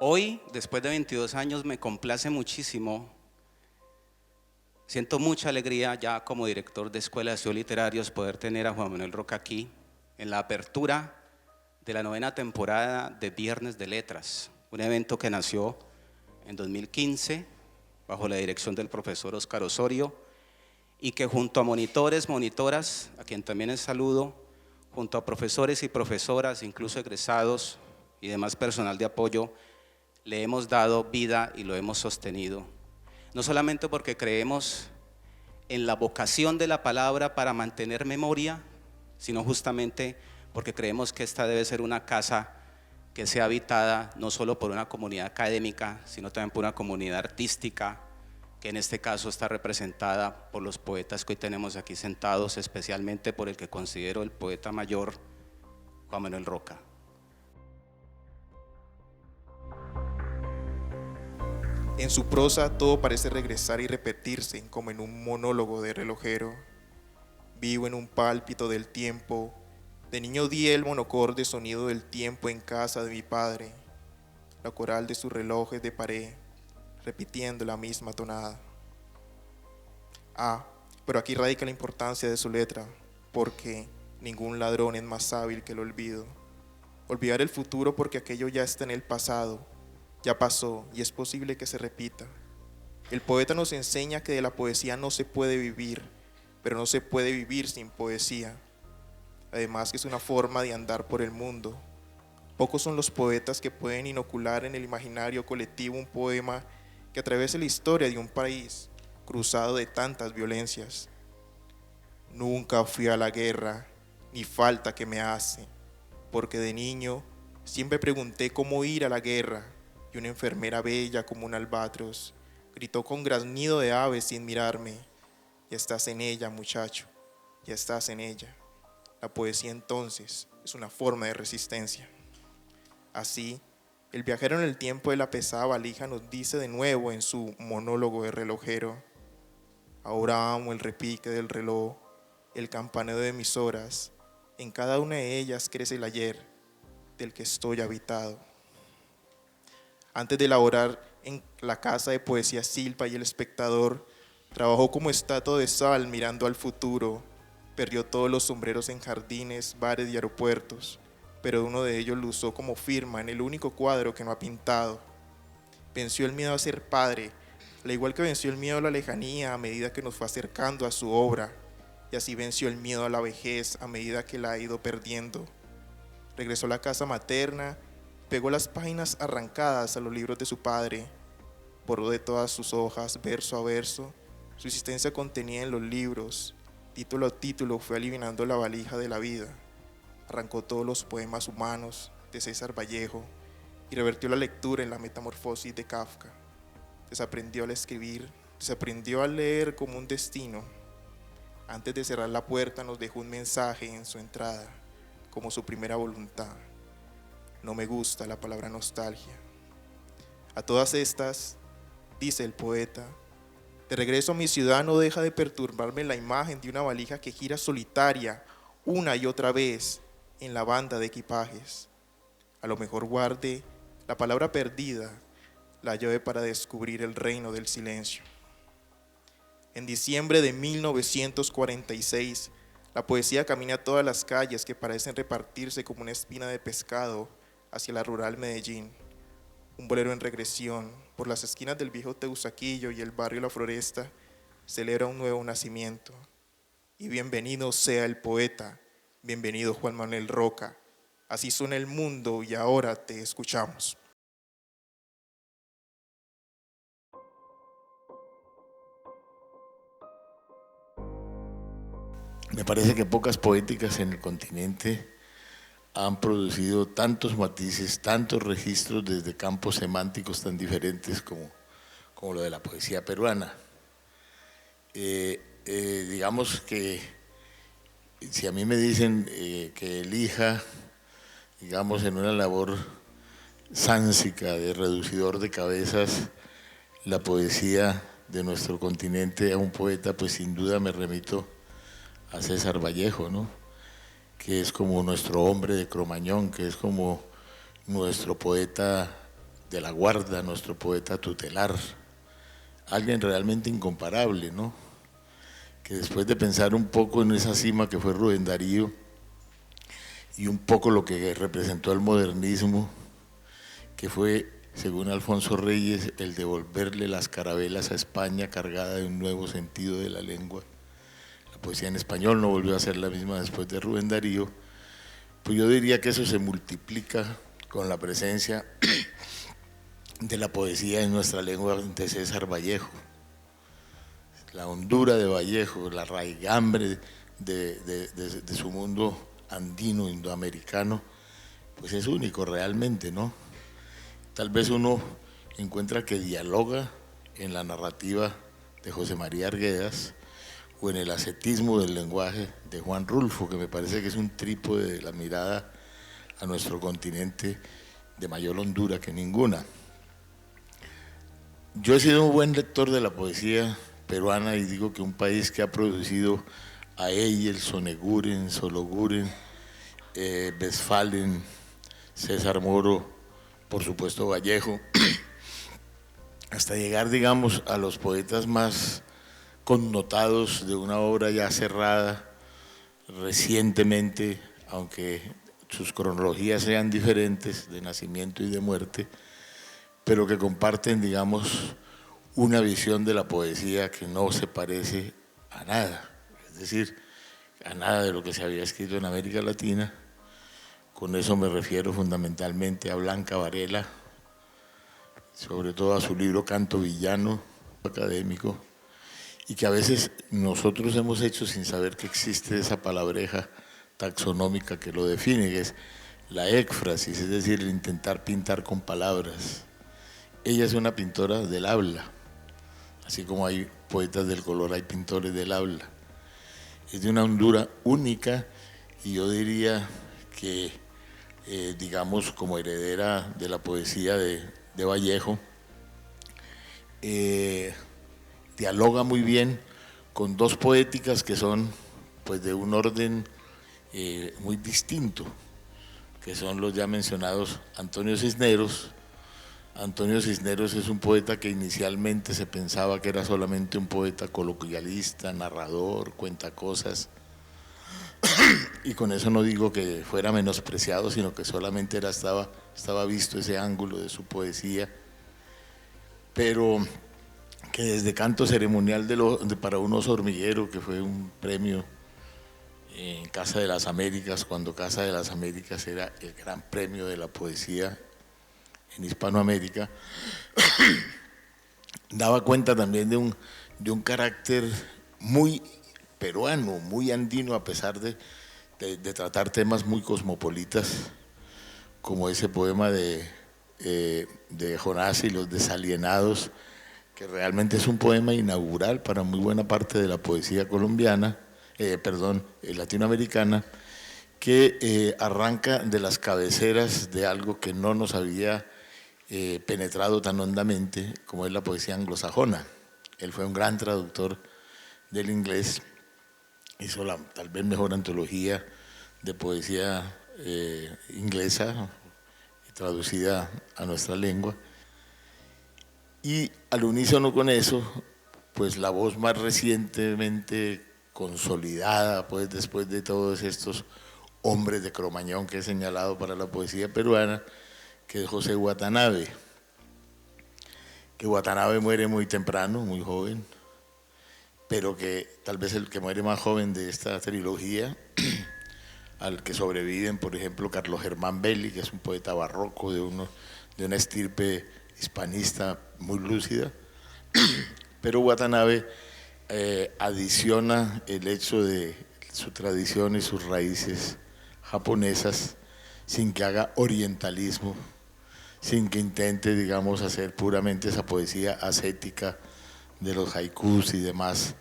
Hoy, después de 22 años, me complace muchísimo. Siento mucha alegría ya como director de Escuela de Estudios Literarios poder tener a Juan Manuel Roca aquí en la apertura de la 9ª temporada de Viernes de Letras, un evento que nació en 2015 bajo la dirección del profesor Óscar Osorio y que junto a monitores, monitoras, a quien también les saludo, junto a profesores y profesoras, incluso egresados y demás personal de apoyo, le hemos dado vida y lo hemos sostenido. No solamente porque creemos en la vocación de la palabra para mantener memoria, sino justamente porque creemos que esta debe ser una casa que sea habitada no solo por una comunidad académica, sino también por una comunidad artística, que en este caso está representada por los poetas que hoy tenemos aquí sentados, especialmente por el que considero el poeta mayor, Juan Manuel Roca. En su prosa todo parece regresar y repetirse como en un monólogo de relojero. Vivo en un pálpito del tiempo. De niño di el monocorde sonido del tiempo en casa de mi padre. La coral de sus relojes de pared, repitiendo la misma tonada. Pero aquí radica la importancia de su letra, porque ningún ladrón es más hábil que el olvido. Olvidar el futuro porque aquello ya está en el pasado. Ya pasó y es posible que se repita. El poeta nos enseña que de la poesía no se puede vivir, pero no se puede vivir sin poesía. Además que es una forma de andar por el mundo. Pocos son los poetas que pueden inocular en el imaginario colectivo un poema que atraviese la historia de un país cruzado de tantas violencias. Nunca fui a la guerra, ni falta que me hace, porque de niño siempre pregunté cómo ir a la guerra. Y una enfermera bella como un albatros gritó con graznido de ave sin mirarme: ya estás en ella, muchacho, ya estás en ella. La poesía entonces es una forma de resistencia. Así, el viajero en el tiempo de la pesada valija nos dice de nuevo en su monólogo de relojero: ahora amo el repique del reloj, el campaneo de mis horas, en cada una de ellas crece el ayer del que estoy habitado. Antes de elaborar en la casa de poesía Silpa y El Espectador, trabajó como estatua de sal mirando al futuro. Perdió todos los sombreros en jardines, bares y aeropuertos, pero uno de ellos lo usó como firma en el único cuadro que no ha pintado. Venció el miedo a ser padre, al igual que venció el miedo a la lejanía a medida que nos fue acercando a su obra, y así venció el miedo a la vejez a medida que la ha ido perdiendo. Regresó a la casa materna, pegó las páginas arrancadas a los libros de su padre, borró de todas sus hojas, verso a verso, su existencia contenida en los libros, título a título fue eliminando la valija de la vida, arrancó todos los poemas humanos de César Vallejo y revertió la lectura en la metamorfosis de Kafka. Desaprendió al escribir, desaprendió a leer como un destino. Antes de cerrar la puerta nos dejó un mensaje en su entrada, como su primera voluntad. No me gusta la palabra nostalgia. A todas estas, dice el poeta, de regreso a mi ciudad no deja de perturbarme la imagen de una valija que gira solitaria una y otra vez en la banda de equipajes. A lo mejor guarde la palabra perdida, la llave para descubrir el reino del silencio. En diciembre de 1946, la poesía camina a todas las calles que parecen repartirse como una espina de pescado hacia la rural Medellín. Un bolero en regresión por las esquinas del viejo Teusaquillo y el barrio La Floresta celebra un nuevo nacimiento. Y bienvenido sea el poeta, bienvenido Juan Manuel Roca. Así suena el mundo y ahora te escuchamos. Me parece que pocas poéticas en el continente han producido tantos matices, tantos registros desde campos semánticos tan diferentes como lo de la poesía peruana. Digamos que si a mí me dicen que elija, digamos, en una labor sánsica de reducidor de cabezas, la poesía de nuestro continente a un poeta, pues sin duda me remito a César Vallejo, ¿no? Que es como nuestro hombre de Cromañón, que es como nuestro poeta de la Guarda, nuestro poeta tutelar, alguien realmente incomparable, ¿no? Que después de pensar un poco en esa cima que fue Rubén Darío y un poco lo que representó el modernismo, que fue, según Alfonso Reyes, el devolverle las carabelas a España cargada de un nuevo sentido de la lengua. La poesía en español no volvió a ser la misma después de Rubén Darío. Pues yo diría que eso se multiplica con la presencia de la poesía en nuestra lengua de César Vallejo. La hondura de Vallejo, la raigambre de su mundo andino, indoamericano, pues es único realmente, ¿no? Tal vez uno encuentra que dialoga en la narrativa de José María Arguedas o en el ascetismo del lenguaje de Juan Rulfo, que me parece que es un trípode de la mirada a nuestro continente de mayor hondura que ninguna. Yo he sido un buen lector de la poesía peruana y digo que un país que ha producido a Eyel, Soneguren, Sologuren, Westphalen, César Moro, por supuesto Vallejo, hasta llegar, digamos, a los poetas más connotados de una obra ya cerrada recientemente, aunque sus cronologías sean diferentes de nacimiento y de muerte, pero que comparten, digamos, una visión de la poesía que no se parece a nada, es decir, a nada de lo que se había escrito en América Latina. Con eso me refiero fundamentalmente a Blanca Varela, sobre todo a su libro Canto Villano, académico, y que a veces nosotros hemos hecho sin saber que existe esa palabreja taxonómica que lo define, que es la écfrasis, es decir, el intentar pintar con palabras. Ella es una pintora del habla, así como hay poetas del color, hay pintores del habla. Es de una hondura única y yo diría que, digamos, como heredera de la poesía de Vallejo, dialoga muy bien con dos poéticas que son pues de un orden muy distinto, que son los ya mencionados Antonio Cisneros. Antonio Cisneros es un poeta que inicialmente se pensaba que era solamente un poeta coloquialista, narrador, cuentacosas, y con eso no digo que fuera menospreciado, sino que solamente estaba visto ese ángulo de su poesía, pero que desde Canto Ceremonial para un oso hormiguero, que fue un premio en Casa de las Américas, cuando Casa de las Américas era el gran premio de la poesía en Hispanoamérica, daba cuenta también de un carácter muy peruano, muy andino, a pesar de tratar temas muy cosmopolitas, como ese poema de Jonás y los desalienados, que realmente es un poema inaugural para muy buena parte de la poesía colombiana, latinoamericana, que arranca de las cabeceras de algo que no nos había penetrado tan hondamente como es la poesía anglosajona. Él fue un gran traductor del inglés, hizo la tal vez mejor antología de poesía inglesa traducida a nuestra lengua, y al unísono con eso, pues la voz más recientemente consolidada, pues después de todos estos hombres de Cromañón que he señalado para la poesía peruana, que es José Watanabe, que Watanabe muere muy temprano, muy joven, pero que tal vez el que muere más joven de esta trilogía, al que sobreviven, por ejemplo, Carlos Germán Belli, que es un poeta barroco de una estirpe hispanista muy lúcida, pero Watanabe adiciona el hecho de su tradición y sus raíces japonesas sin que haga orientalismo, sin que intente, digamos, hacer puramente esa poesía ascética de los haikus y demás,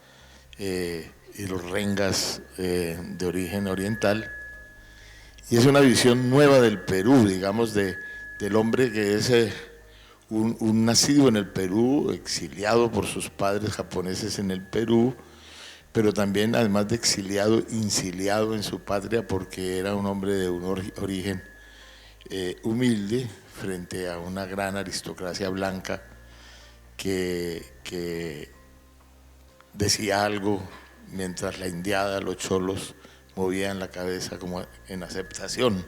y los rengas de origen oriental. Y es una visión nueva del Perú, digamos, del hombre que es un nacido en el Perú, exiliado por sus padres japoneses en el Perú, pero también, además de exiliado, inciliado en su patria porque era un hombre de un origen humilde frente a una gran aristocracia blanca que decía algo mientras la indiada, los cholos, movían la cabeza como en aceptación.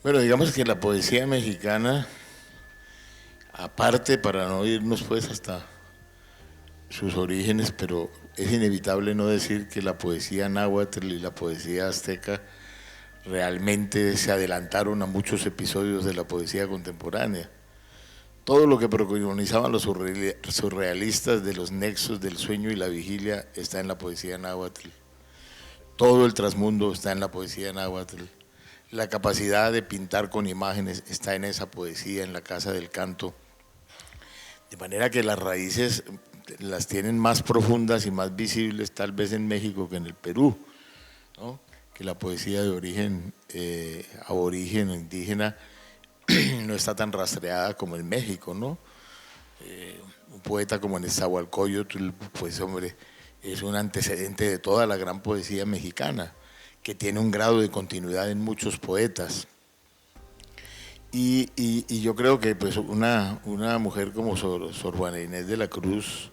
Bueno, digamos que la poesía mexicana, aparte para no irnos pues hasta sus orígenes, pero es inevitable no decir que la poesía náhuatl y la poesía azteca realmente se adelantaron a muchos episodios de la poesía contemporánea. Todo lo que preconizaban los surrealistas de los nexos del sueño y la vigilia está en la poesía náhuatl. Todo el trasmundo está en la poesía náhuatl. La capacidad de pintar con imágenes está en esa poesía, en la Casa del Canto. De manera que las raíces las tienen más profundas y más visibles tal vez en México que en el Perú, ¿no? Que la poesía de origen aborigen o indígena no está tan rastreada como en México, ¿no? Un poeta como Nezahualcóyotl, pues hombre, es un antecedente de toda la gran poesía mexicana, que tiene un grado de continuidad en muchos poetas. Y yo creo que pues una mujer como Sor Juana Inés de la Cruz,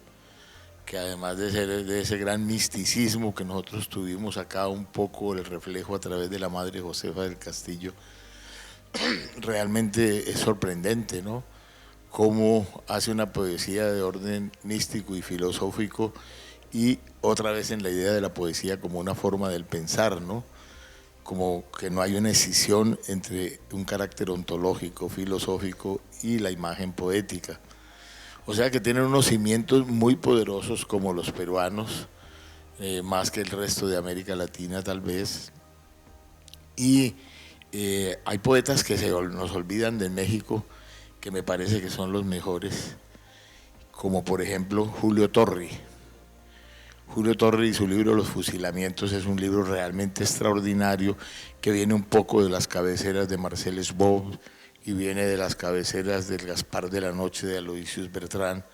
que además de ser de ese gran misticismo que nosotros tuvimos acá, un poco el reflejo a través de la Madre Josefa del Castillo, realmente es sorprendente, ¿no? Cómo hace una poesía de orden místico y filosófico, y otra vez en la idea de la poesía como una forma del pensar, ¿no? Como que no hay una escisión entre un carácter ontológico, filosófico y la imagen poética. O sea que tienen unos cimientos muy poderosos como los peruanos, más que el resto de América Latina tal vez. Y hay poetas que nos olvidan de México, que me parece que son los mejores, como por ejemplo Julio Torri. Julio Torri y su libro Los fusilamientos es un libro realmente extraordinario, que viene un poco de las cabeceras de Marcel Esbov y viene de las cabeceras del Gaspar de la Noche de Aloysius Bertrán,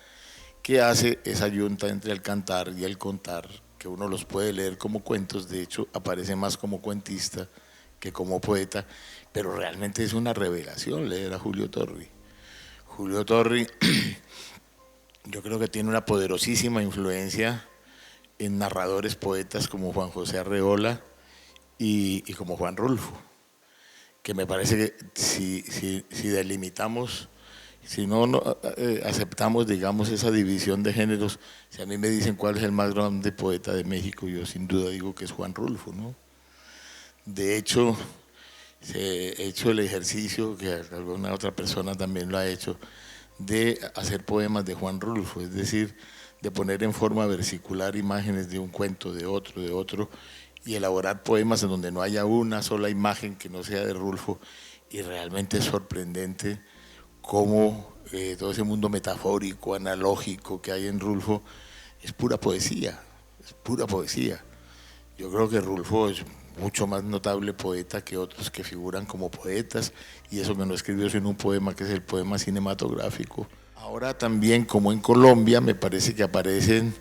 que hace esa yunta entre el cantar y el contar, que uno los puede leer como cuentos, de hecho aparece más como cuentista que como poeta, pero realmente es una revelación leer a Julio Torri. Julio Torri yo creo que tiene una poderosísima influencia en narradores poetas como Juan José Arreola y como Juan Rulfo, que me parece que si delimitamos, si no aceptamos, digamos, esa división de géneros, si a mí me dicen cuál es el más grande poeta de México, yo sin duda digo que es Juan Rulfo, ¿no? De hecho, he hecho el ejercicio, que alguna otra persona también lo ha hecho, de hacer poemas de Juan Rulfo, es decir, de poner en forma versicular imágenes de un cuento, de otro, y elaborar poemas en donde no haya una sola imagen que no sea de Rulfo, y realmente es sorprendente cómo todo ese mundo metafórico, analógico que hay en Rulfo es pura poesía, es pura poesía. Yo creo que Rulfo es mucho más notable poeta que otros que figuran como poetas, y eso que no escribió sino un poema, que es el poema cinematográfico. Ahora también, como en Colombia, me parece que aparecen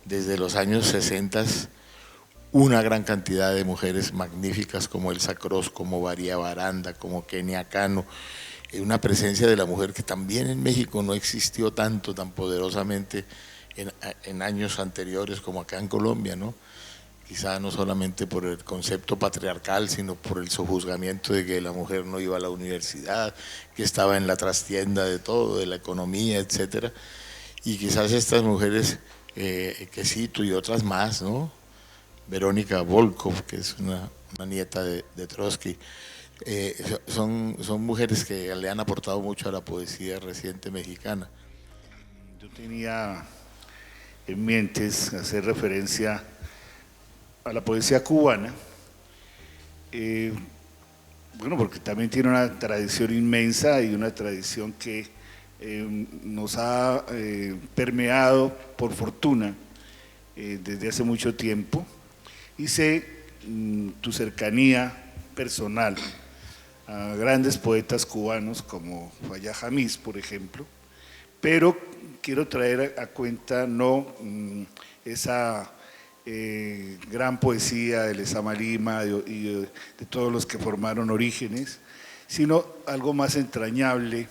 desde los años 60 una gran cantidad de mujeres magníficas como Elsa Cross, como María Baranda, como Kenia Cano, una presencia de la mujer que también en México no existió tanto, tan poderosamente en años anteriores como acá en Colombia, ¿no? Quizá no solamente por el concepto patriarcal, sino por el sojuzgamiento de que la mujer no iba a la universidad, que estaba en la trastienda de todo, de la economía, etcétera. Y quizás estas mujeres que cito y otras más, ¿no? Verónica Volkov, que es una nieta de Trotsky, son mujeres que le han aportado mucho a la poesía reciente mexicana. Yo tenía en mente hacer referencia a la poesía cubana, bueno, porque también tiene una tradición inmensa y una tradición que nos ha permeado por fortuna desde hace mucho tiempo, y sé tu cercanía personal a grandes poetas cubanos como Falla Jamis, por ejemplo, pero quiero traer a cuenta no esa gran poesía de Lezama Lima y de todos los que formaron Orígenes, sino algo más entrañable.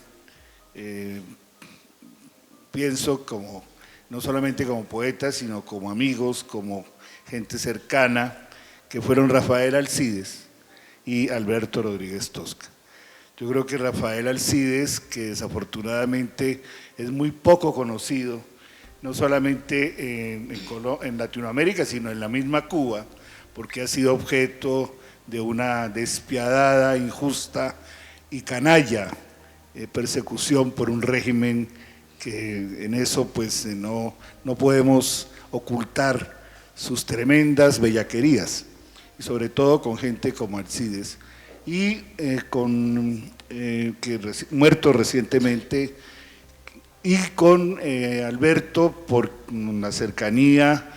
Pienso no solamente como poetas, sino como amigos, como gente cercana, que fueron Rafael Alcides y Alberto Rodríguez Tosca. Yo creo que Rafael Alcides, que desafortunadamente es muy poco conocido, no solamente en Latinoamérica, sino en la misma Cuba, porque ha sido objeto de una despiadada, injusta y canalla persecución por un régimen que en eso pues no podemos ocultar sus tremendas bellaquerías, y sobre todo con gente como Alcides, y muerto recientemente, y con Alberto, por la cercanía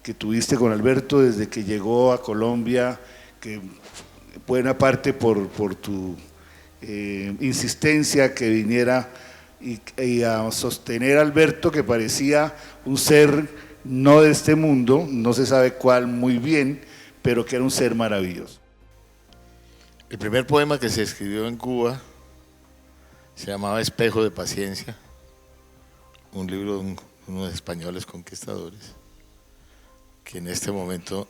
que tuviste con Alberto desde que llegó a Colombia, que buena parte por tu insistencia que viniera y a sostener a Alberto, que parecía un ser no de este mundo, no se sabe cuál muy bien, pero que era un ser maravilloso. El primer poema que se escribió en Cuba se llamaba Espejo de Paciencia, un libro de unos españoles conquistadores, que en este momento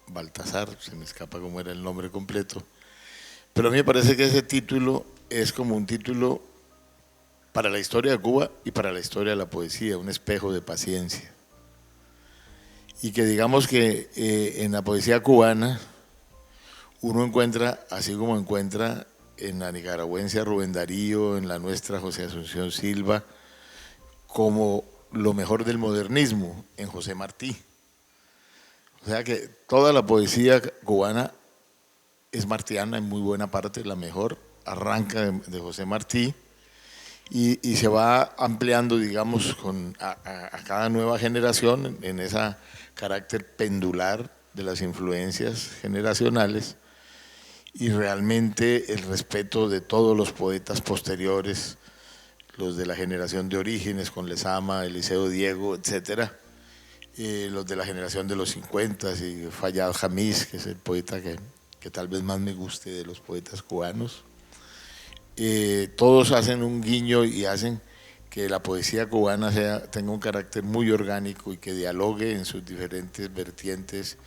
Baltasar, se me escapa cómo era el nombre completo, pero a mí me parece que ese título es como un título para la historia de Cuba y para la historia de la poesía, un espejo de paciencia. Y que digamos que en la poesía cubana uno encuentra, así como encuentra en la nicaragüense Rubén Darío, en la nuestra José Asunción Silva, como lo mejor del modernismo en José Martí. O sea que toda la poesía cubana es martiana en muy buena parte, la mejor, arranca de José Martí y se va ampliando, digamos, a cada nueva generación en ese carácter pendular de las influencias generacionales, y realmente el respeto de todos los poetas posteriores, los de la generación de Orígenes con Lezama, Eliseo Diego, etcétera, los de la generación de los 50 y Fayad Jamiz, que es el poeta que tal vez más me guste de los poetas cubanos. Todos hacen un guiño y hacen que la poesía cubana tenga un carácter muy orgánico y que dialogue en sus diferentes vertientes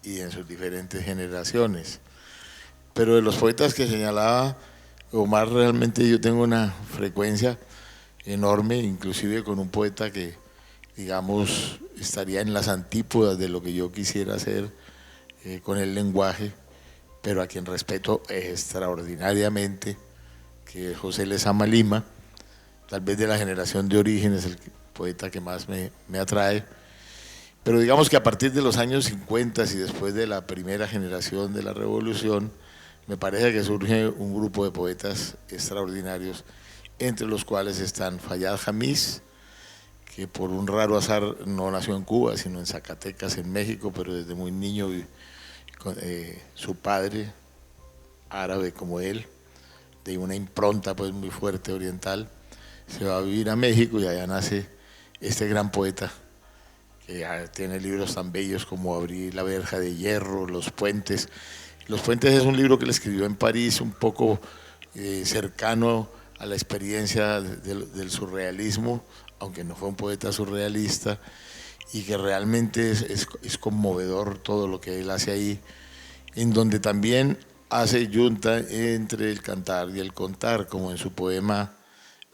y en sus diferentes generaciones. Pero de los poetas que señalaba Omar, realmente yo tengo una frecuencia enorme, inclusive con un poeta que, digamos, estaría en las antípodas de lo que yo quisiera hacer con el lenguaje, pero a quien respeto extraordinariamente, que es José Lezama Lima, tal vez de la generación de Orígenes, el poeta que más me atrae. Pero digamos que a partir de los años 50 y después de la primera generación de la Revolución, me parece que surge un grupo de poetas extraordinarios, entre los cuales están Fayad Jamiz, que por un raro azar no nació en Cuba, sino en Zacatecas, en México, pero desde muy niño su padre, árabe como él, de una impronta pues muy fuerte oriental, se va a vivir a México y allá nace este gran poeta, que tiene libros tan bellos como Abrir la verja de hierro, Los puentes. Los puentes es un libro que él escribió en París, un poco cercano a la experiencia del surrealismo, aunque no fue un poeta surrealista, y que realmente es conmovedor todo lo que él hace ahí, en donde también hace yunta entre el cantar y el contar, como en su poema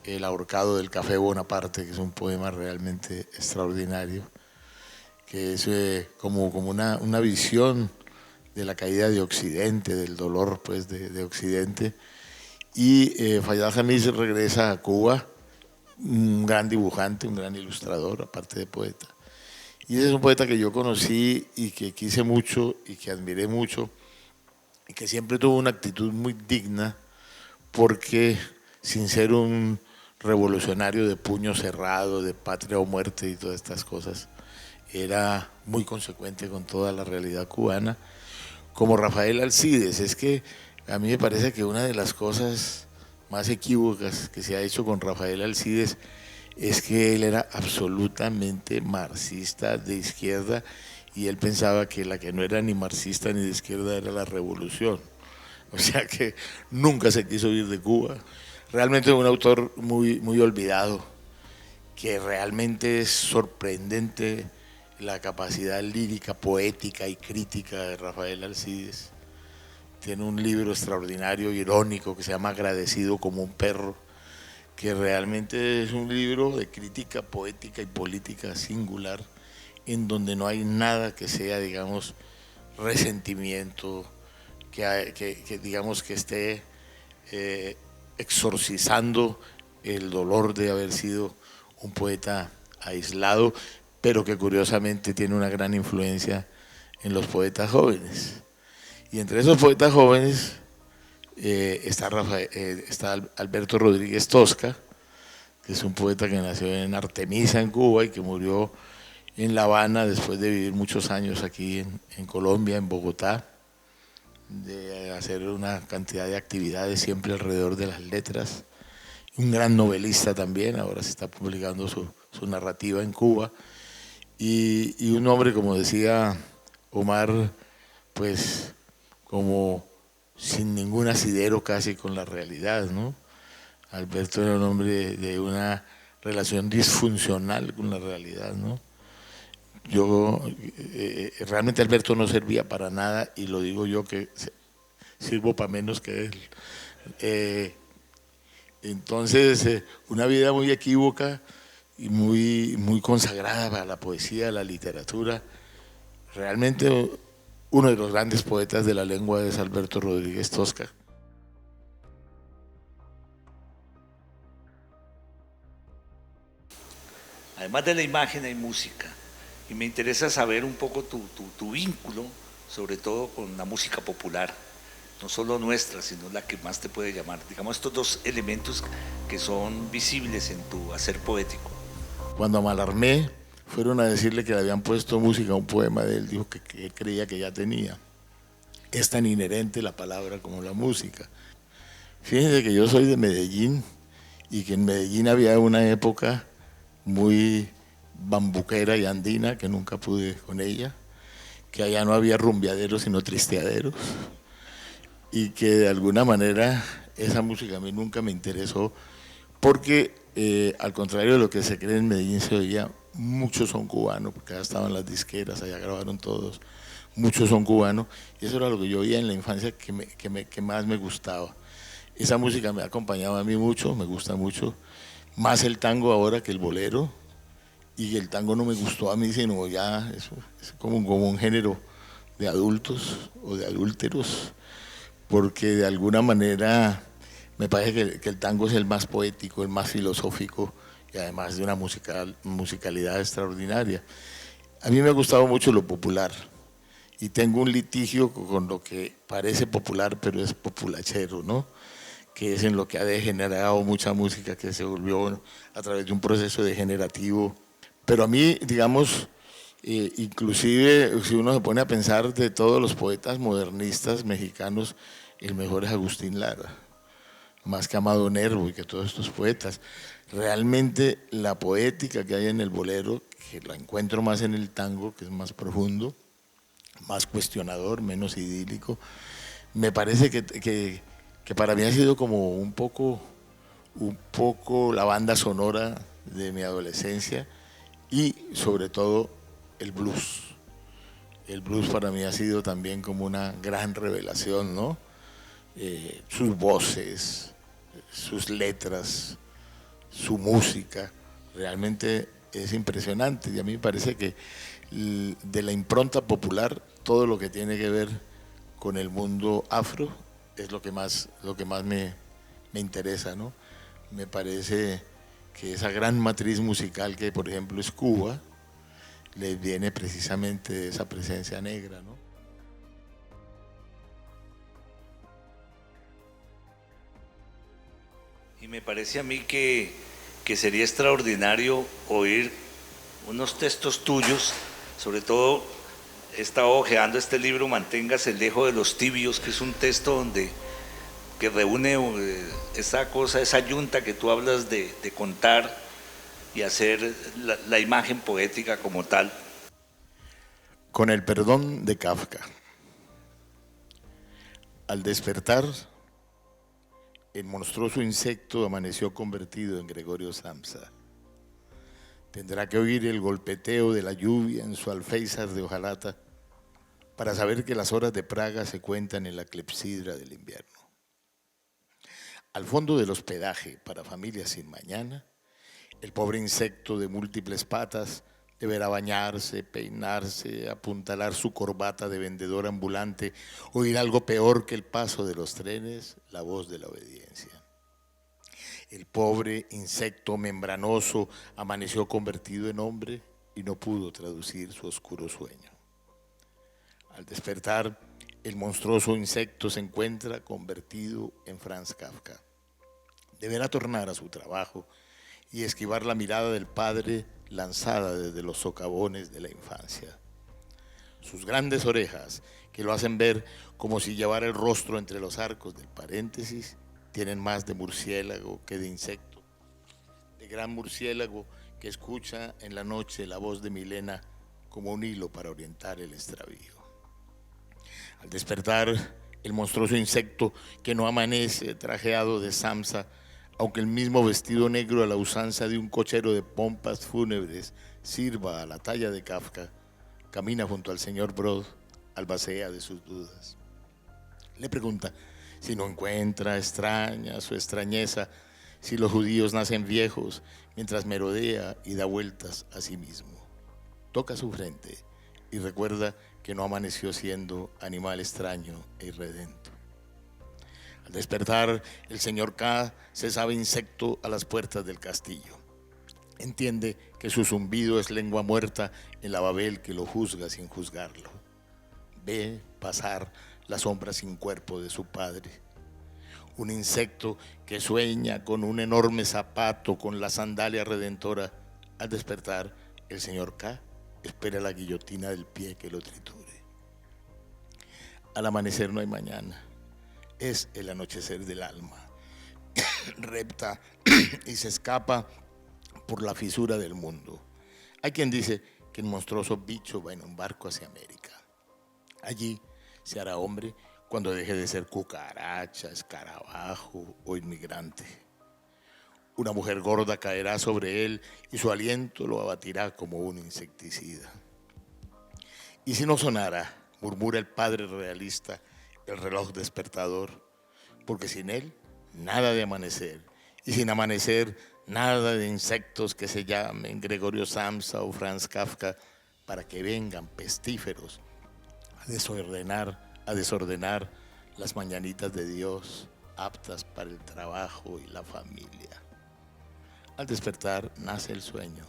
El ahorcado del Café Bonaparte, que es un poema realmente extraordinario, que es como una visión de la caída de Occidente, del dolor pues de Occidente. Y Fayad Jamiz regresa a Cuba, un gran dibujante, un gran ilustrador, aparte de poeta. Y ese es un poeta que yo conocí y que quise mucho y que admiré mucho, y que siempre tuvo una actitud muy digna, porque sin ser un revolucionario de puño cerrado, de patria o muerte y todas estas cosas, era muy consecuente con toda la realidad cubana, como Rafael Alcides. Es que a mí me parece que una de las cosas más equívocas que se ha hecho con Rafael Alcides es que él era absolutamente marxista de izquierda, y él pensaba que la que no era ni marxista ni de izquierda era la revolución. o sea que nunca se quiso ir de Cuba. Realmente es un autor muy, muy olvidado, que realmente es sorprendente la capacidad lírica, poética y crítica de Rafael Alcides. Tiene un libro extraordinario, irónico, que se llama Agradecido como un perro, que realmente es un libro de crítica poética y política singular, en donde no hay nada que sea, digamos, resentimiento, digamos que esté exorcizando el dolor de haber sido un poeta aislado, pero que curiosamente tiene una gran influencia en los poetas jóvenes. Y entre esos poetas jóvenes está Alberto Rodríguez Tosca, que es un poeta que nació en Artemisa, en Cuba, y que murió en La Habana después de vivir muchos años aquí en Colombia, en Bogotá, de hacer una cantidad de actividades siempre alrededor de las letras. Un gran novelista también, ahora se está publicando su narrativa en Cuba. Y un hombre, como decía Omar, pues como sin ningún asidero casi con la realidad, ¿no? Alberto era un hombre de una relación disfuncional con la realidad, ¿no? Realmente Alberto no servía para nada, y lo digo yo que sirvo para menos que él. Entonces, una vida muy equívoca y muy, muy consagrada para la poesía, la literatura. Realmente uno de los grandes poetas de la lengua es Alberto Rodríguez Tosca. Además de la imagen hay música, y me interesa saber un poco tu vínculo, sobre todo con la música popular, no solo nuestra, sino la que más te puede llamar. Digamos, estos dos elementos que son visibles en tu hacer poético. Cuando a Mallarmé fueron a decirle que le habían puesto música a un poema de él, dijo que creía que ya tenía. Es tan inherente la palabra como la música. Fíjense que yo soy de Medellín, y que en Medellín había una época muy bambuquera y andina, que nunca pude con ella, que allá no había rumbeaderos sino tristeaderos, y que de alguna manera esa música a mí nunca me interesó, porque al contrario de lo que se cree, en Medellín se oía muchos son cubanos, porque allá estaban las disqueras, allá grabaron todos, muchos son cubanos, y eso era lo que yo oía en la infancia que más me gustaba. Esa música me ha acompañado a mí mucho, me gusta mucho, más el tango ahora que el bolero, y el tango no me gustó a mí, sino ya es como un género de adultos o de adúlteros, porque de alguna manera me parece que el tango es el más poético, el más filosófico, y además de una musicalidad extraordinaria. A mí me ha gustado mucho lo popular, y tengo un litigio con lo que parece popular pero es populachero, ¿no? Que es en lo que ha degenerado mucha música, que se volvió a través de un proceso degenerativo. Pero a mí, digamos, inclusive si uno se pone a pensar, de todos los poetas modernistas mexicanos, el mejor es Agustín Lara, más que Amado Nervo y que todos estos poetas. Realmente la poética que hay en el bolero, que la encuentro más en el tango, que es más profundo, más cuestionador, menos idílico, me parece que para mí ha sido como un poco la banda sonora de mi adolescencia, y sobre todo el blues. El blues para mí ha sido también como una gran revelación, ¿no? Sus voces, sus letras, su música, realmente es impresionante, y a mí me parece que de la impronta popular, todo lo que tiene que ver con el mundo afro es lo que más me interesa, ¿no? Me parece que esa gran matriz musical que, por ejemplo, es Cuba, les viene precisamente de esa presencia negra, ¿no? Y me parece a mí que sería extraordinario oír unos textos tuyos, sobre todo he estado hojeando este libro, Manténgase lejos de los tibios, que es un texto que reúne esa cosa, esa yunta que tú hablas de contar y hacer la imagen poética como tal. Con el perdón de Kafka. Al despertar, el monstruoso insecto amaneció convertido en Gregorio Samsa. Tendrá que oír el golpeteo de la lluvia en su alféizar de hojalata para saber que las horas de Praga se cuentan en la clepsidra del invierno. Al fondo del hospedaje para familias sin mañana, el pobre insecto de múltiples patas deberá bañarse, peinarse, apuntalar su corbata de vendedor ambulante, oír algo peor que el paso de los trenes, la voz de la obediencia. El pobre insecto membranoso amaneció convertido en hombre y no pudo traducir su oscuro sueño. Al despertar, el monstruoso insecto se encuentra convertido en Franz Kafka. Deberá tornar a su trabajo y esquivar la mirada del padre lanzada desde los socavones de la infancia. Sus grandes orejas, que lo hacen ver como si llevara el rostro entre los arcos del paréntesis, tienen más de murciélago que de insecto, de gran murciélago que escucha en la noche la voz de Milena como un hilo para orientar el extravío. Al despertar, el monstruoso insecto que no amanece trajeado de Samsa, aunque el mismo vestido negro a la usanza de un cochero de pompas fúnebres sirva a la talla de Kafka, camina junto al señor Brod, albacea de sus dudas. Le pregunta si no encuentra extraña su extrañeza, si los judíos nacen viejos, mientras merodea y da vueltas a sí mismo. Toca su frente y recuerda que no amaneció siendo animal extraño e irredento. Al despertar, el señor K se sabe insecto a las puertas del castillo. Entiende que su zumbido es lengua muerta en la Babel que lo juzga sin juzgarlo. Ve pasar la sombra sin cuerpo de su padre. Un insecto que sueña con un enorme zapato con la sandalia redentora. Al despertar, el señor K espera la guillotina del pie que lo triture. Al amanecer no hay mañana. Es el anochecer del alma. Repta y se escapa por la fisura del mundo. Hay quien dice que el monstruoso bicho va en un barco hacia América. Allí se hará hombre cuando deje de ser cucaracha, escarabajo o inmigrante. Una mujer gorda caerá sobre él y su aliento lo abatirá como un insecticida. Y si no sonara, murmura el padre realista, el reloj despertador, porque sin él nada de amanecer, y sin amanecer nada de insectos que se llamen Gregorio Samsa o Franz Kafka, para que vengan pestíferos a desordenar las mañanitas de Dios, aptas para el trabajo y la familia. Al despertar nace el sueño,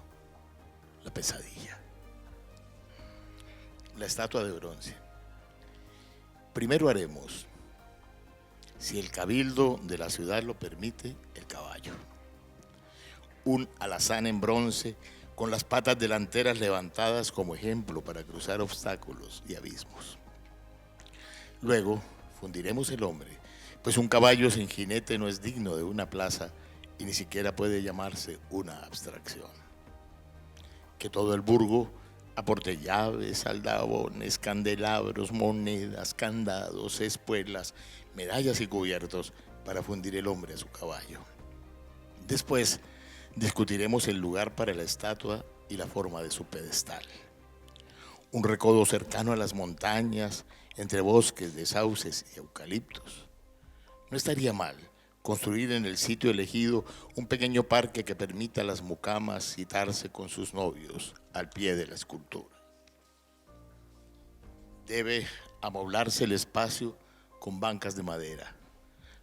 la pesadilla. La estatua de bronce. Primero haremos, si el cabildo de la ciudad lo permite, el caballo. Un alazán en bronce con las patas delanteras levantadas como ejemplo para cruzar obstáculos y abismos. Luego fundiremos el hombre, pues un caballo sin jinete no es digno de una plaza y ni siquiera puede llamarse una abstracción. Que todo el burgo aporte llaves, aldabones, candelabros, monedas, candados, espuelas, medallas y cubiertos para fundir el hombre a su caballo. Después discutiremos el lugar para la estatua y la forma de su pedestal. Un recodo cercano a las montañas, entre bosques de sauces y eucaliptos. No estaría mal construir en el sitio elegido un pequeño parque que permita a las mucamas citarse con sus novios al pie de la escultura. Debe amoblarse el espacio con bancas de madera.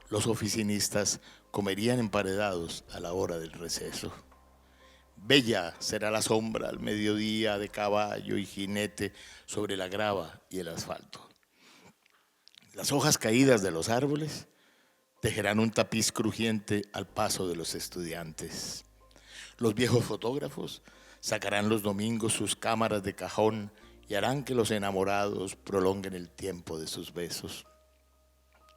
Los oficinistas comerían emparedados a la hora del receso. Bella será la sombra al mediodía de caballo y jinete sobre la grava y el asfalto. Las hojas caídas de los árboles tejerán un tapiz crujiente al paso de los estudiantes. Los viejos fotógrafos sacarán los domingos sus cámaras de cajón y harán que los enamorados prolonguen el tiempo de sus besos.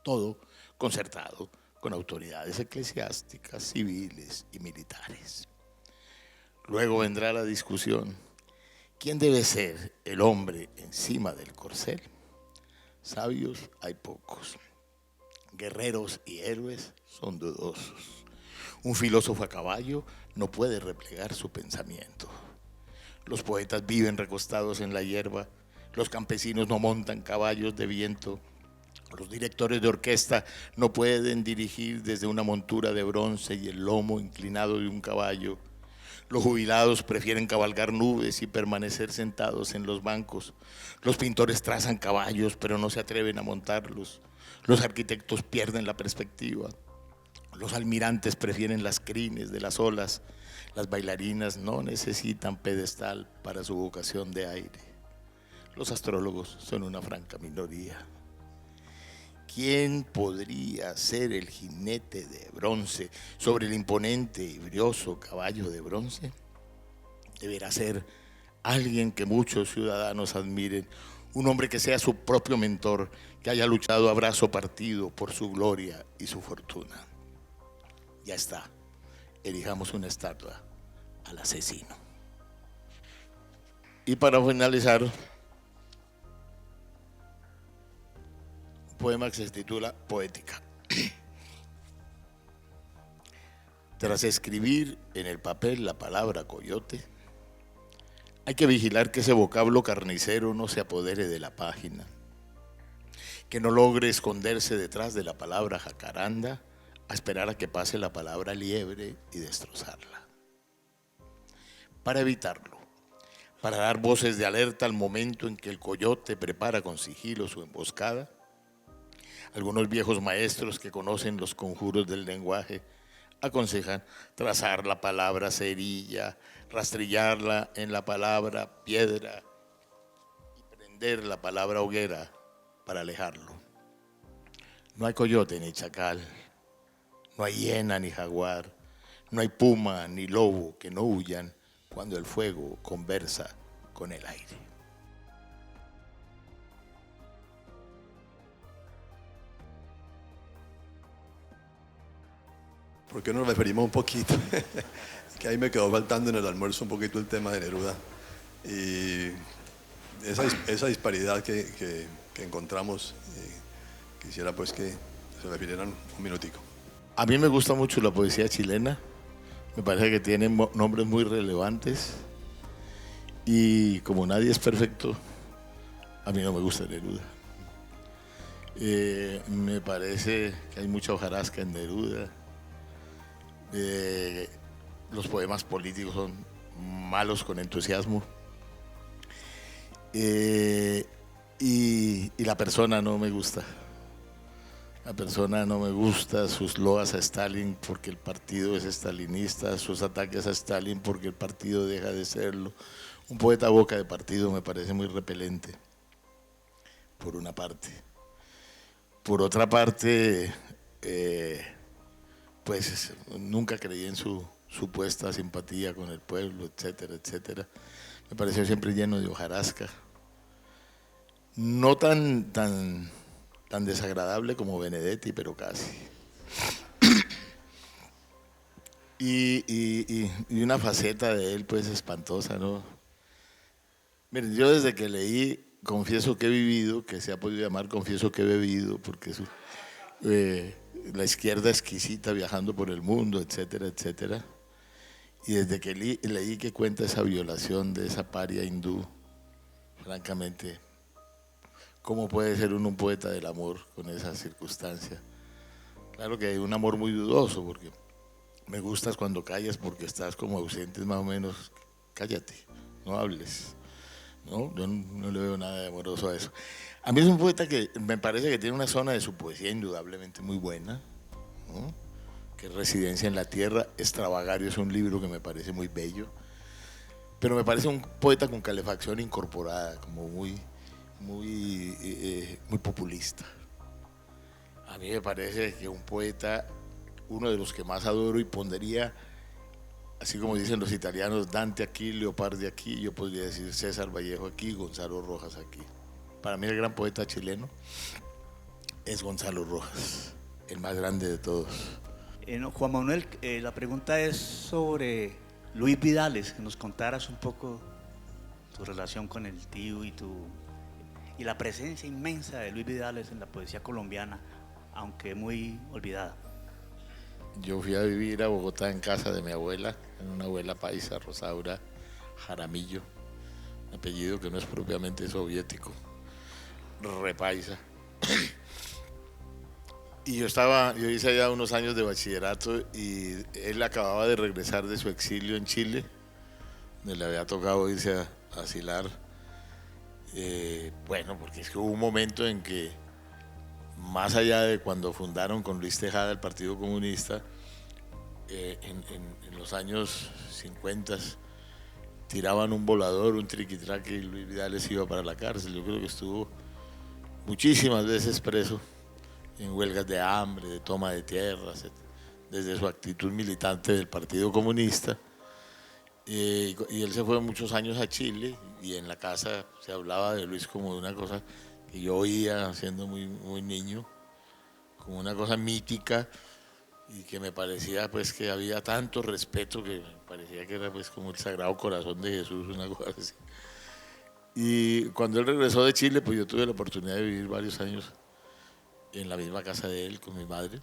Todo concertado con autoridades eclesiásticas, civiles y militares. Luego vendrá la discusión. ¿Quién debe ser el hombre encima del corcel? Sabios hay pocos. guerreros y héroes son dudosos. Un filósofo a caballo no puede replegar su pensamiento. Los poetas viven recostados en la hierba, los campesinos no montan caballos de viento, los directores de orquesta no pueden dirigir desde una montura de bronce y el lomo inclinado de un caballo. Los jubilados prefieren cabalgar nubes y permanecer sentados en los bancos. Los pintores trazan caballos, pero no se atreven a montarlos. Los arquitectos pierden la perspectiva. Los almirantes prefieren las crines de las olas. Las bailarinas no necesitan pedestal para su vocación de aire. Los astrólogos son una franca minoría. ¿Quién podría ser el jinete de bronce sobre el imponente y brioso caballo de bronce? Deberá ser alguien que muchos ciudadanos admiren, un hombre que sea su propio mentor, que haya luchado a brazo partido por su gloria y su fortuna. Ya está, elijamos una estatua al asesino. Y para finalizar, un poema que se titula Poética. Tras escribir en el papel la palabra coyote, hay que vigilar que ese vocablo carnicero no se apodere de la página, que no logre esconderse detrás de la palabra jacaranda a esperar a que pase la palabra liebre y destrozarla. Para evitarlo, para dar voces de alerta al momento en que el coyote prepara con sigilo su emboscada, algunos viejos maestros que conocen los conjuros del lenguaje aconsejan trazar la palabra cerilla, rastrillarla en la palabra piedra y prender la palabra hoguera para alejarlo. No hay coyote ni chacal, no hay hiena ni jaguar, no hay puma ni lobo que no huyan cuando el fuego conversa con el aire. ¿Por qué no nos referimos un poquito? Que ahí me quedó faltando en el almuerzo un poquito el tema de Neruda y esa disparidad que encontramos. Quisiera pues que se refirieran un minutico. A mí me gusta mucho la poesía chilena, me parece que tiene nombres muy relevantes y como nadie es perfecto, a mí no me gusta Neruda. Me parece que hay mucha hojarasca en Neruda. Los poemas políticos son malos con entusiasmo y la persona no me gusta. La persona no me gusta, sus loas a Stalin porque el partido es stalinista, sus ataques a Stalin porque el partido deja de serlo. Un poeta boca de partido me parece muy repelente, por una parte. Por otra parte, pues nunca creí en su supuesta simpatía con el pueblo, etcétera, etcétera. Me pareció siempre lleno de hojarasca. No tan desagradable como Benedetti, pero casi. Y una faceta de él pues espantosa, ¿no? Miren, yo desde que leí Confieso que he vivido, que se ha podido llamar Confieso que he bebido, porque es la izquierda exquisita viajando por el mundo, etcétera, etcétera. Y desde que leí que cuenta esa violación de esa paria hindú, francamente, ¿cómo puede ser uno un poeta del amor con esa circunstancia? Claro que hay un amor muy dudoso, porque me gustas cuando callas porque estás como ausente, más o menos, cállate, no hables. ¿No? Yo no le veo nada de amoroso a eso. A mí es un poeta que me parece que tiene una zona de su poesía indudablemente muy buena, ¿no? Que es Residencia en la Tierra. Extravagario es un libro que me parece muy bello, pero me parece un poeta con calefacción incorporada, como muy populista. A mí me parece que un poeta, uno de los que más adoro y pondría, así como dicen los italianos, Dante aquí, Leopardi aquí, yo podría decir César Vallejo aquí, Gonzalo Rojas aquí. Para mí el gran poeta chileno es Gonzalo Rojas, el más grande de todos. Juan Manuel, la pregunta es sobre Luis Vidales, que nos contaras un poco tu relación con el tío y la presencia inmensa de Luis Vidales en la poesía colombiana. aunque muy olvidada. Yo fui a vivir a Bogotá en casa de mi abuela, en una abuela paisa, Rosaura Jaramillo, un apellido que no es propiamente soviético, repaisa. Y yo hice allá unos años de bachillerato y él acababa de regresar de su exilio en Chile, donde le había tocado irse a asilar. Bueno, porque es que hubo un momento en que, más allá de cuando fundaron con Luis Tejada el Partido Comunista, en los años 50 tiraban un volador, un triquitraque y Luis Vidales iba para la cárcel. Yo creo que estuvo muchísimas veces preso en huelgas de hambre, de toma de tierras, desde su actitud militante del Partido Comunista. Y él se fue muchos años a Chile y en la casa se hablaba de Luis como de una cosa que yo oía siendo muy, muy niño, como una cosa mítica y que me parecía pues que había tanto respeto que me parecía que era pues como el Sagrado Corazón de Jesús, una cosa así. Y cuando él regresó de Chile, pues yo tuve la oportunidad de vivir varios años en la misma casa de él con mi madre.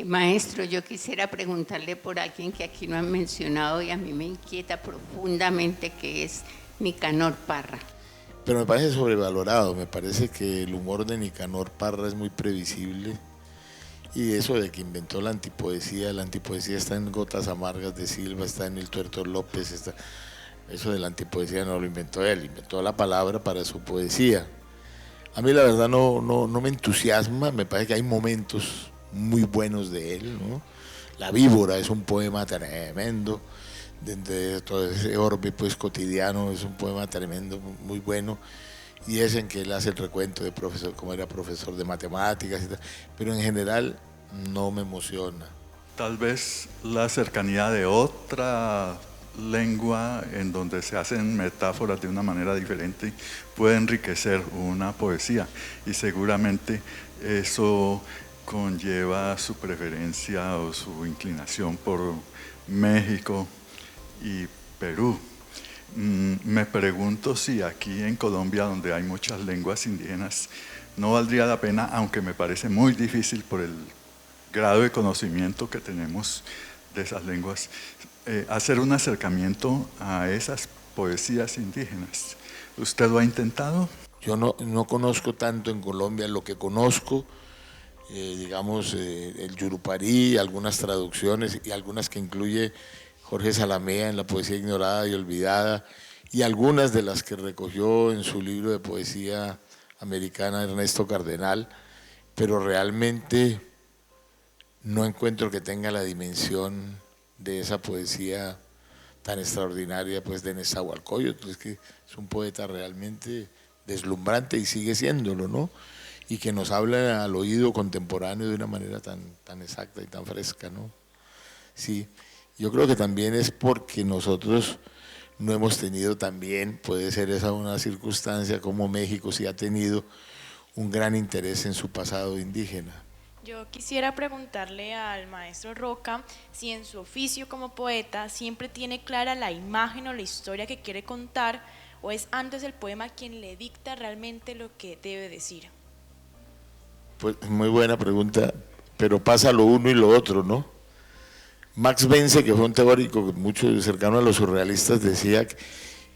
Maestro, yo quisiera preguntarle por alguien que aquí no han mencionado y a mí me inquieta profundamente, que es Nicanor Parra. Pero me parece sobrevalorado, me parece que el humor de Nicanor Parra es muy previsible y eso de que inventó la antipoesía está en Gotas Amargas de Silva, está en El Tuerto López, eso de la antipoesía no lo inventó él, inventó la palabra para su poesía. A mí la verdad no me entusiasma, me parece que hay momentos muy buenos de él, ¿no? La Víbora es un poema tremendo, de todo ese orbe pues cotidiano, es un poema tremendo, muy bueno, y es en que él hace el recuento de profesor, como era profesor de matemáticas y tal, pero en general no me emociona. Tal vez la cercanía de otra lengua en donde se hacen metáforas de una manera diferente puede enriquecer una poesía y seguramente eso conlleva su preferencia o su inclinación por México y Perú. Me pregunto si aquí en Colombia, donde hay muchas lenguas indígenas, no valdría la pena, aunque me parece muy difícil por el grado de conocimiento que tenemos de esas lenguas, hacer un acercamiento a esas poesías indígenas. ¿Usted lo ha intentado? Yo no conozco tanto en Colombia, lo que conozco, digamos, el Yurupari, algunas traducciones y algunas que incluye Jorge Salamea en la poesía ignorada y olvidada, y algunas de las que recogió en su libro de poesía americana Ernesto Cardenal, pero realmente no encuentro que tenga la dimensión de esa poesía tan extraordinaria pues de Nezahualcóyotl, es que es un poeta realmente deslumbrante y sigue siéndolo, ¿no? Y que nos habla al oído contemporáneo de una manera tan exacta y tan fresca, ¿no? Sí, yo creo que también es porque nosotros no hemos tenido también, puede ser esa una circunstancia, como México sí ha tenido un gran interés en su pasado indígena. Yo quisiera preguntarle al maestro Roca si en su oficio como poeta siempre tiene clara la imagen o la historia que quiere contar, o es antes el poema quien le dicta realmente lo que debe decir. Pues muy buena pregunta, pero pasa lo uno y lo otro, ¿no? Max Vence, que fue un teórico mucho cercano a los surrealistas, decía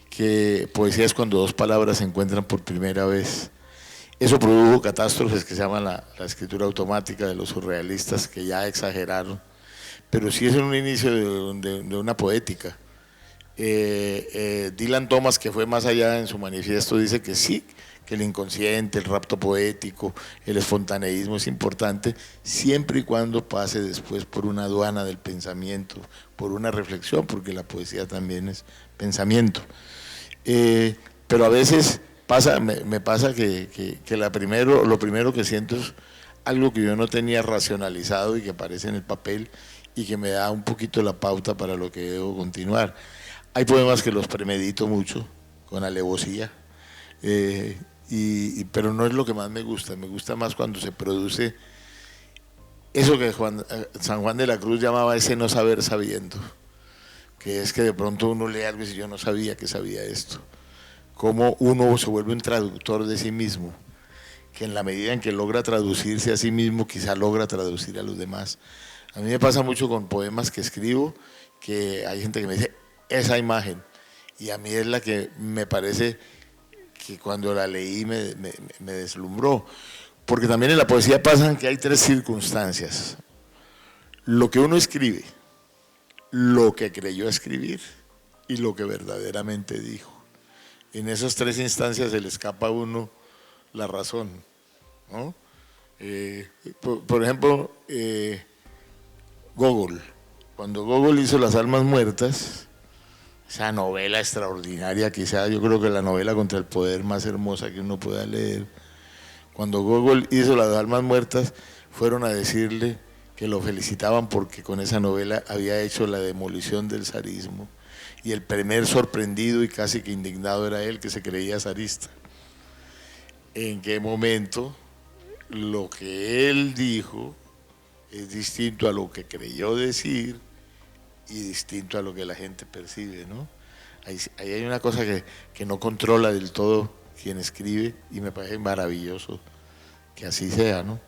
que poesía es cuando dos palabras se encuentran por primera vez. Eso produjo catástrofes que se llaman la escritura automática de los surrealistas, que ya exageraron, pero sí es un inicio de una poética. Dylan Thomas, que fue más allá en su manifiesto, dice que sí, que el inconsciente, el rapto poético, el espontaneísmo es importante, siempre y cuando pase después por una aduana del pensamiento, por una reflexión, porque la poesía también es pensamiento. Pero a veces me pasa que lo primero que siento es algo que yo no tenía racionalizado y que aparece en el papel y que me da un poquito la pauta para lo que debo continuar. Hay poemas que los premedito mucho, con alevosía, pero no es lo que más me gusta más cuando se produce eso que San Juan de la Cruz llamaba ese no saber sabiendo, que es que de pronto uno lee algo y dice, yo no sabía que sabía esto. Cómo uno se vuelve un traductor de sí mismo, que en la medida en que logra traducirse a sí mismo, quizá logra traducir a los demás. A mí me pasa mucho con poemas que escribo, que hay gente que me dice, esa imagen, y a mí es la que me parece que cuando la leí me deslumbró. Porque también en la poesía pasan que hay 3 circunstancias. Lo que uno escribe, lo que creyó escribir y lo que verdaderamente dijo. En esas 3 instancias se le escapa a uno la razón, ¿no? Por ejemplo, Gogol. Cuando Gogol hizo Las almas muertas, esa novela extraordinaria, quizá yo creo que la novela contra el poder más hermosa que uno pueda leer, cuando Gogol hizo Las almas muertas, fueron a decirle que lo felicitaban porque con esa novela había hecho la demolición del zarismo, y el primer sorprendido y casi que indignado era él, que se creía zarista. ¿En qué momento lo que él dijo es distinto a lo que creyó decir y distinto a lo que la gente percibe, ¿no? Ahí hay una cosa que no controla del todo quien escribe, y me parece maravilloso que así sea, ¿no?